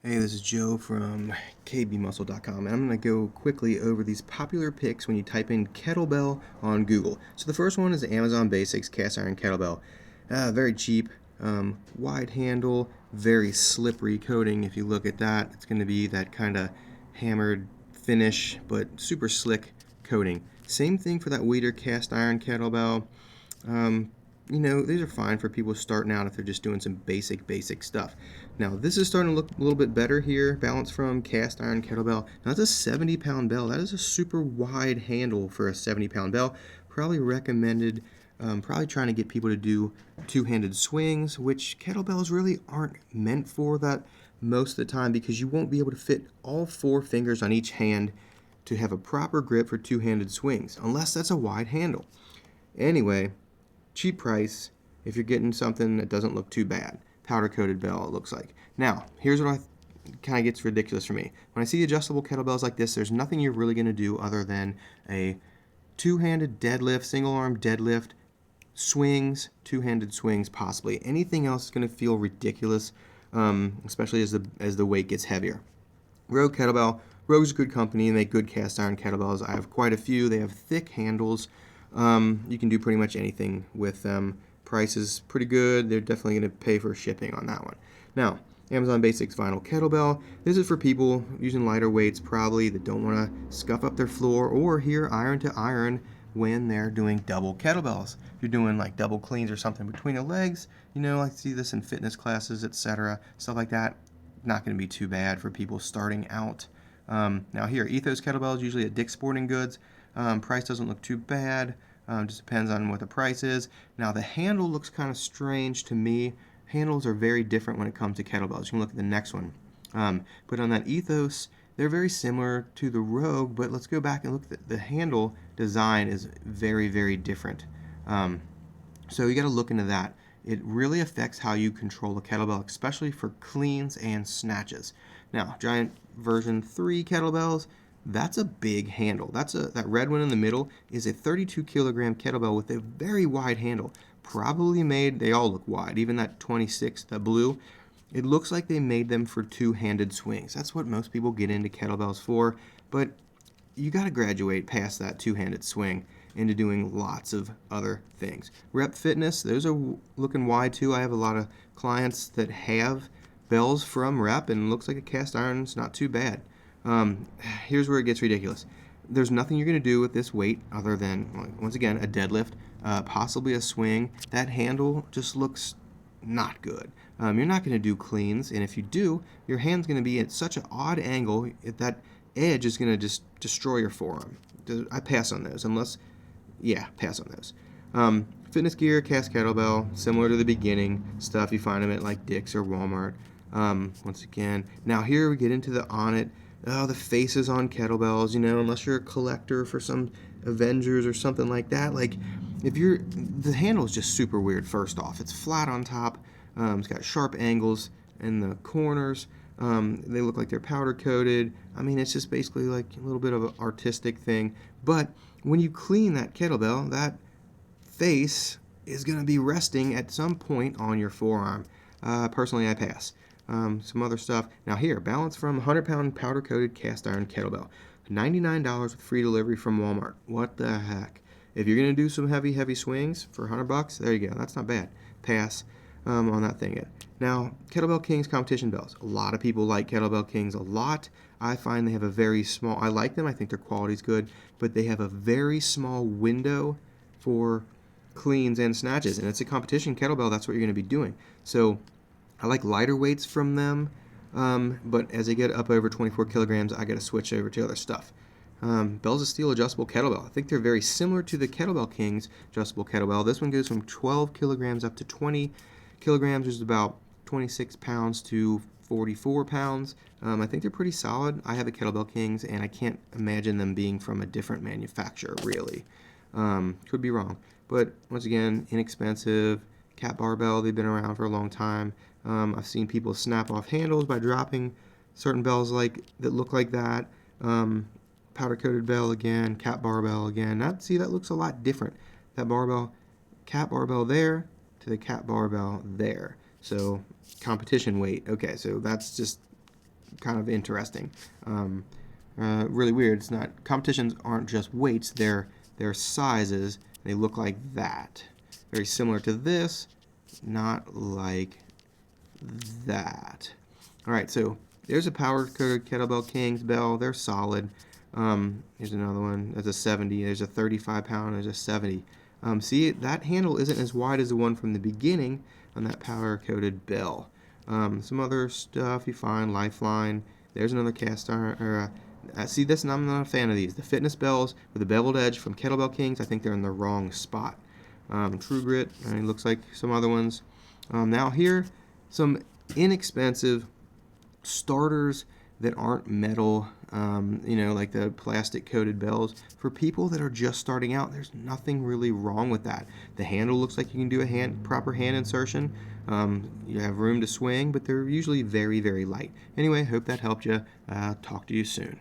Hey, this is Joe from kbmuscle.com, and I'm going to go quickly over these popular picks when you type in kettlebell on Google. So the first one is the Amazon Basics cast iron kettlebell. Very cheap, wide handle, very slippery coating. If you look at that, it's going to be that kind of hammered finish, but super slick coating. Same thing for that Weider cast iron kettlebell. These are fine for people starting out if they're just doing some basic stuff. Now, this is starting to look a little bit better here. Balance from cast iron kettlebell. Now, that's a 70-pound bell. That is a super wide handle for a 70-pound bell. Probably recommended, probably trying to get people to do two-handed swings, which kettlebells really aren't meant for that most of the time because you won't be able to fit all 4 fingers on each hand to have a proper grip for two-handed swings, unless that's a wide handle. Anyway, cheap price if you're getting something that doesn't look too bad. Powder coated bell, it looks like. Now, here's what kind of gets ridiculous for me. When I see adjustable kettlebells like this, there's nothing you're really going to do other than a two-handed deadlift, single arm deadlift, swings, two-handed swings possibly. Anything else is going to feel ridiculous, especially as the weight gets heavier. Rogue Kettlebell. Rogue's a good company and they make good cast iron kettlebells. I have quite a few. They have thick handles. You can do pretty much anything with them. Price is pretty good. They're definitely going to pay for shipping on that one. Now, Amazon Basics Vinyl Kettlebell. This is for people using lighter weights probably that don't want to scuff up their floor or hear iron to iron when they're doing double kettlebells. If you're doing like double cleans or something between the legs, I see this in fitness classes, etc. Stuff like that. Not going to be too bad for people starting out. Now here, Ethos Kettlebells, usually at Dick's Sporting Goods. Price doesn't look too bad. Just depends on what the price is. Now the handle looks kind of strange to me. Handles are very different when it comes to kettlebells. You can look at the next one. But on that Ethos, they're very similar to the Rogue, but let's go back and look at the handle design is very different. So you got to look into that. It really affects how you control a kettlebell, especially for cleans and snatches. Now, Giant version 3 kettlebells, that's a big handle. That red one in the middle is a 32 kilogram kettlebell with a very wide handle. Probably made, they all look wide, even that 26, that blue. It looks like they made them for two-handed swings. That's what most people get into kettlebells for, but you got to graduate past that two-handed swing into doing lots of other things. Rep Fitness, those are looking wide too. I have a lot of clients that have bells from Rep and looks like a cast iron's not too bad. Here's where it gets ridiculous. There's nothing you're going to do with this weight other than, once again, a deadlift, possibly a swing. That handle just looks not good. You're not going to do cleans, and if you do, your hand's going to be at such an odd angle that edge is going to just destroy your forearm. I pass on those, pass on those. Fitness gear, cast kettlebell, similar to the beginning stuff. You find them at like Dick's or Walmart. Once again, now here we get into the Onnit. Oh, the faces on kettlebells, unless you're a collector for some Avengers or something like that. Like, the handle is just super weird, first off. It's flat on top. It's got sharp angles in the corners. They look like they're powder coated. I mean, it's just basically like a little bit of an artistic thing. But when you clean that kettlebell, that face is going to be resting at some point on your forearm. Personally, I pass. Some other stuff. Now here, Balance from 100-pound powder-coated cast iron kettlebell. $99 with free delivery from Walmart. What the heck? If you're going to do some heavy swings for $100, there you go. That's not bad. Pass on that thing. Now, Kettlebell Kings competition bells. A lot of people like Kettlebell Kings a lot. I find they have a very small, I like them. I think their quality's good, but they have a very small window for cleans and snatches, and it's a competition kettlebell. That's what you're going to be doing. So I like lighter weights from them, but as they get up over 24 kilograms, I got to switch over to other stuff. Bells of Steel adjustable kettlebell. I think they're very similar to the Kettlebell Kings adjustable kettlebell. This one goes from 12 kilograms up to 20 kilograms, which is about 26 pounds to 44 pounds. I think they're pretty solid. I have a Kettlebell Kings, and I can't imagine them being from a different manufacturer, really. Could be wrong. But once again, inexpensive. Cat barbell, they've been around for a long time. I've seen people snap off handles by dropping certain bells that look like that. Powder coated bell again, cat barbell again. That looks a lot different. That barbell, cat barbell there to the cat barbell there. So competition weight. Okay, so that's just kind of interesting. Really weird. It's not, competitions aren't just weights, they're sizes. They look like that. Very similar to this, not like that. All right, so there's a power-coated Kettlebell King's bell. They're solid. Here's another one. That's a 70. There's a 35-pound. There's a 70. See, that handle isn't as wide as the one from the beginning on that power-coated bell. Some other stuff you find, Lifeline. There's another cast iron. See this, and I'm not a fan of these. The fitness bells with the beveled edge from Kettlebell Kings, I think they're in the wrong spot. True Grit, looks like some other ones. Now here, some inexpensive starters that aren't metal, like the plastic coated bells. For people that are just starting out, there's nothing really wrong with that. The handle looks like you can do a proper hand insertion. You have room to swing, but they're usually very, very light. Anyway, hope that helped you. Talk to you soon.